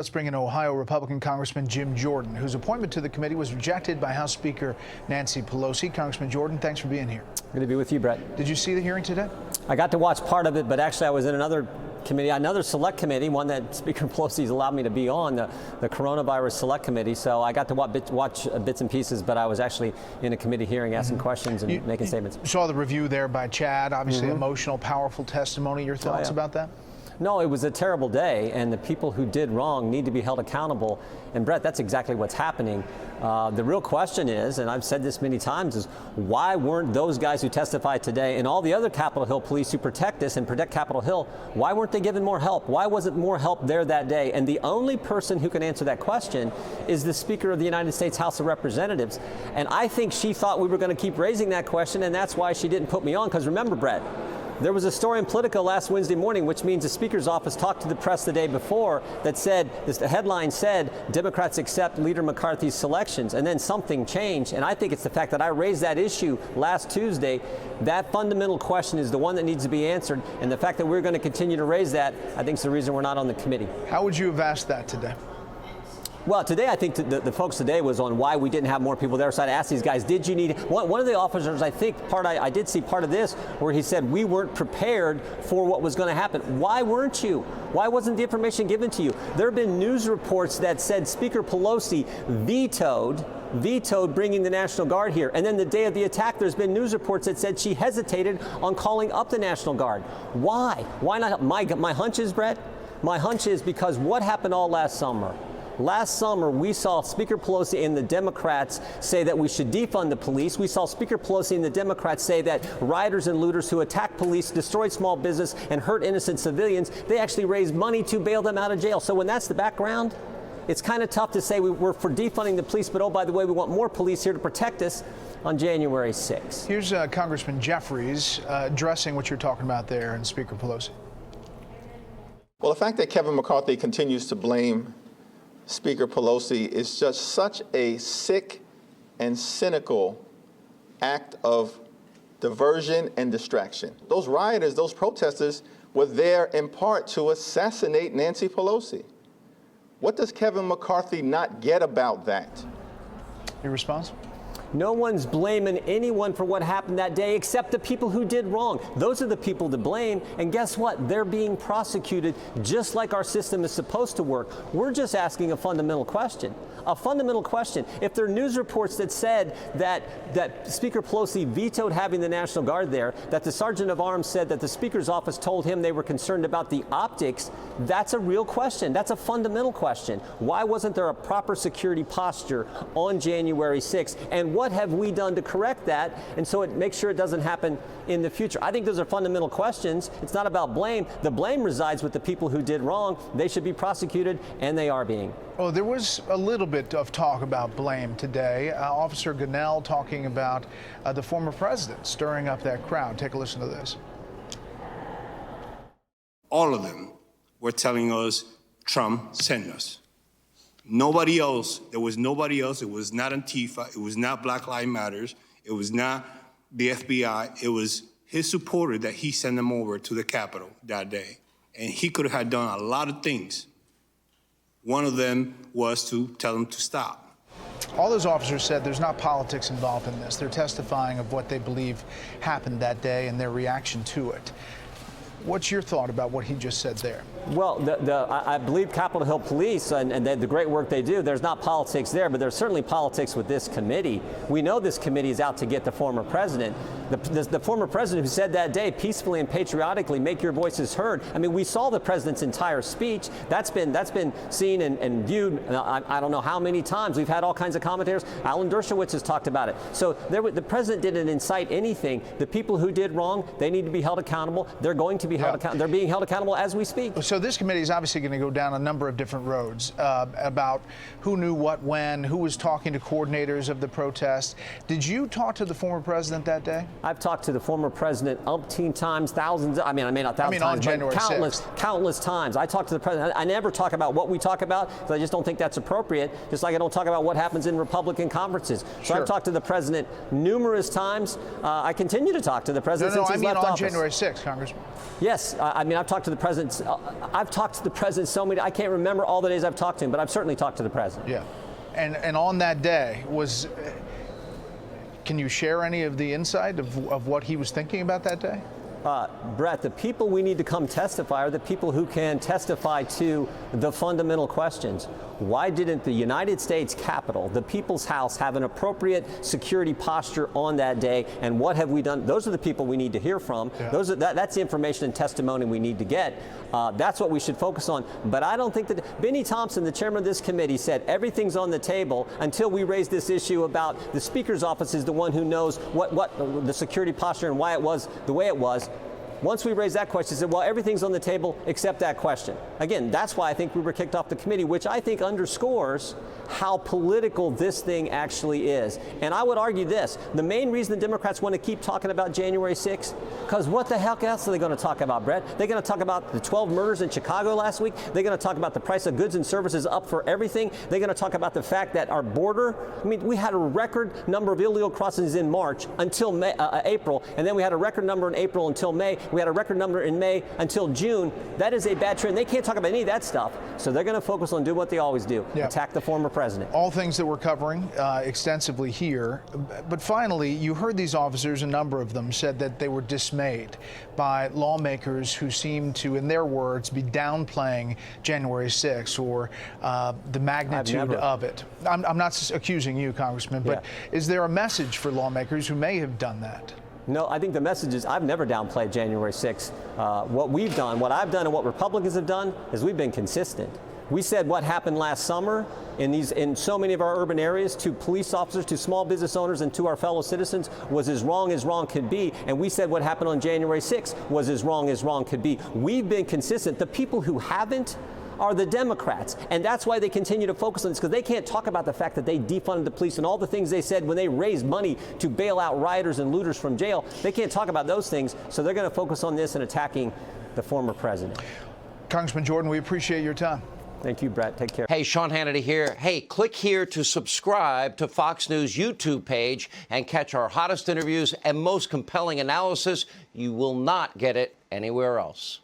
Let's bring in Ohio Republican Congressman Jim Jordan, whose appointment to the committee was rejected by House Speaker Nancy Pelosi. Congressman Jordan, thanks for being here. Good to be with you, Brett. Did you see the hearing today? I got to watch part of it, but actually I was in another committee, another select committee, one that Speaker Pelosi has allowed me to be on, the Coronavirus Select Committee. So I got to watch bits and pieces, but I was actually in a committee hearing, asking questions and making statements. You saw the review there by Chad, obviously emotional, powerful testimony. Your thoughts about that? No, it was a terrible day, and the people who did wrong need to be held accountable. And Brett, that's exactly what's happening. The real question is, and I've said this many times, is why weren't those guys who testified today and all the other Capitol Hill police who protect us and protect Capitol Hill, why weren't they given more help? Why wasn't more help there that day? And the only person who can answer that question is the Speaker of the United States House of Representatives. And I think she thought we were going to keep raising that question, and that's why she didn't put me on. Because remember, Brett, there was a story in Politico last Wednesday morning, which means the Speaker's office talked to the press the day before that said, the headline said, Democrats accept Leader McCarthy's selections, and then something changed. And I think it's the fact that I raised that issue last Tuesday. That fundamental question is the one that needs to be answered, and the fact that we're going to continue to raise that, I think is the reason we're not on the committee. How would you have asked that today? Well, today I think the focus today was on why we didn't have more people there. So I asked these guys, did you need one of the officers? I think I did see part of this where he said we weren't prepared for what was going to happen. Why weren't you? Why wasn't the information given to you? There have been news reports that said Speaker Pelosi vetoed bringing the National Guard here. And then the day of the attack, there's been news reports that said she hesitated on calling up the National Guard. Why? Why not? My hunch is, Brett, my hunch is because what happened all last summer? Last summer, we saw Speaker Pelosi and the Democrats say that we should defund the police. We saw Speaker Pelosi and the Democrats say that rioters and looters who attacked police, destroyed small business, and hurt innocent civilians, they actually raised money to bail them out of jail. So when that's the background, it's kind of tough to say we're for defunding the police, but oh, by the way, we want more police here to protect us on January 6th. Here's Congressman Jeffries addressing what you're talking about there and Speaker Pelosi. Well, the fact that Kevin McCarthy continues to blame Speaker Pelosi is just such a sick and cynical act of diversion and distraction. Those rioters, those protesters were there in part to assassinate Nancy Pelosi. What does Kevin McCarthy not get about that? Your response? No one's blaming anyone for what happened that day except the people who did wrong. Those are the people to blame. And guess what? They're being prosecuted just like our system is supposed to work. We're just asking a fundamental question. A fundamental question. If there are news reports that said that Speaker Pelosi vetoed having the National Guard there, that the Sergeant of Arms said that the Speaker's office told him they were concerned about the optics, that's a real question. That's a fundamental question. Why wasn't there a proper security posture on January 6th? And what have we done to correct that and so it makes sure it doesn't happen in the future? I think those are fundamental questions. It's not about blame. The blame resides with the people who did wrong. They should be prosecuted, and they are being. Well, there was a little bit of talk about blame today. Officer GONELLI talking about the former president stirring up that crowd. Take a listen to this. All of them were telling us Trump sent us. Nobody else, there was nobody else. It was not Antifa, it was not Black Lives Matter, it was not the FBI, it was his supporter that he sent them over to the Capitol that day. And he could have done a lot of things. One of them was to tell them to stop. All those officers said there's not politics involved in this. They're testifying of what they believe happened that day and their reaction to it. What's your thought about what he just said there? Well, I believe Capitol Hill Police and the great work they do, there's not politics there, but there's certainly politics with this committee. We know this committee is out to get the former president. The former president who said that day, peacefully and patriotically, make your voices heard. I mean, we saw the president's entire speech. That's been seen and viewed, I don't know how many times. We've had all kinds of commentators. Alan Dershowitz has talked about it. So the president didn't incite anything. The people who did wrong, they need to be held accountable. They're going to be held accountable. They're being held accountable as we speak. So this committee is obviously going to go down a number of different roads about who knew what when, who was talking to coordinators of the protest. Did you talk to the former president that day? I've talked to the former president umpteen times, thousands. I may not thousands times, but countless times. I talked to the president. I never talk about what we talk about because I just don't think that's appropriate. Just like I don't talk about what happens in Republican conferences. So I've talked to the president numerous times. I continue to talk to the president since he's left office. On January 6th, Congressman. Yes, I mean I've talked to the president I've talked to the president so many, I can't remember all the days I've talked to him, but I've certainly talked to the president. Yeah. And on that day, can you share any of the insight of what he was thinking about that day? Brett, the people we need to come testify are the people who can testify to the fundamental questions. Why didn't the United States Capitol, the People's House, have an appropriate security posture on that day? And what have we done? Those are the people we need to hear from. Yeah. That's the information and testimony we need to get. That's what we should focus on. But I don't think that Benny Thompson, the chairman of this committee, said everything's on the table until we raise this issue about the Speaker's office is the one who knows what the security posture and why it was the way it was. Once we raised that question, he said, well, everything's on the table except that question. Again, that's why I think we were kicked off the committee, which I think underscores how political this thing actually is. And I would argue this, the main reason the Democrats want to keep talking about January 6th, because what the heck else are they going to talk about, Brett? They're going to talk about the 12 murders in Chicago last week. They're going to talk about the price of goods and services up for everything. They're going to talk about the fact that our border, I mean, we had a record number of illegal crossings in March until April, and then we had a record number in April until May. We had a record number in May until June. That is a bad trend. They can't talk about any of that stuff. So they're going to focus on doing what they always do, attack the former president. All things that we're covering extensively here. But finally, you heard these officers, a number of them, said that they were dismayed by lawmakers who seemed to, in their words, be downplaying January 6th or the magnitude of it. I'm not accusing you, Congressman, but is there a message for lawmakers who may have done that? No, I think the message is I've never downplayed January 6th. What we've done, what I've done and what Republicans have done is we've been consistent. We said what happened last summer in so many of our urban areas to police officers, to small business owners, and to our fellow citizens was as wrong could be. And we said what happened on January 6th was as wrong could be. We've been consistent. The people who haven't are the Democrats. And that's why they continue to focus on this, because they can't talk about the fact that they defunded the police and all the things they said when they raised money to bail out rioters and looters from jail. They can't talk about those things, so they're going to focus on this and attacking the former president. Congressman Jordan, we appreciate your time. Thank you, Brett. Take care. Hey, Sean Hannity here. Hey, click here to subscribe to Fox News YouTube page and catch our hottest interviews and most compelling analysis. You will not get it anywhere else.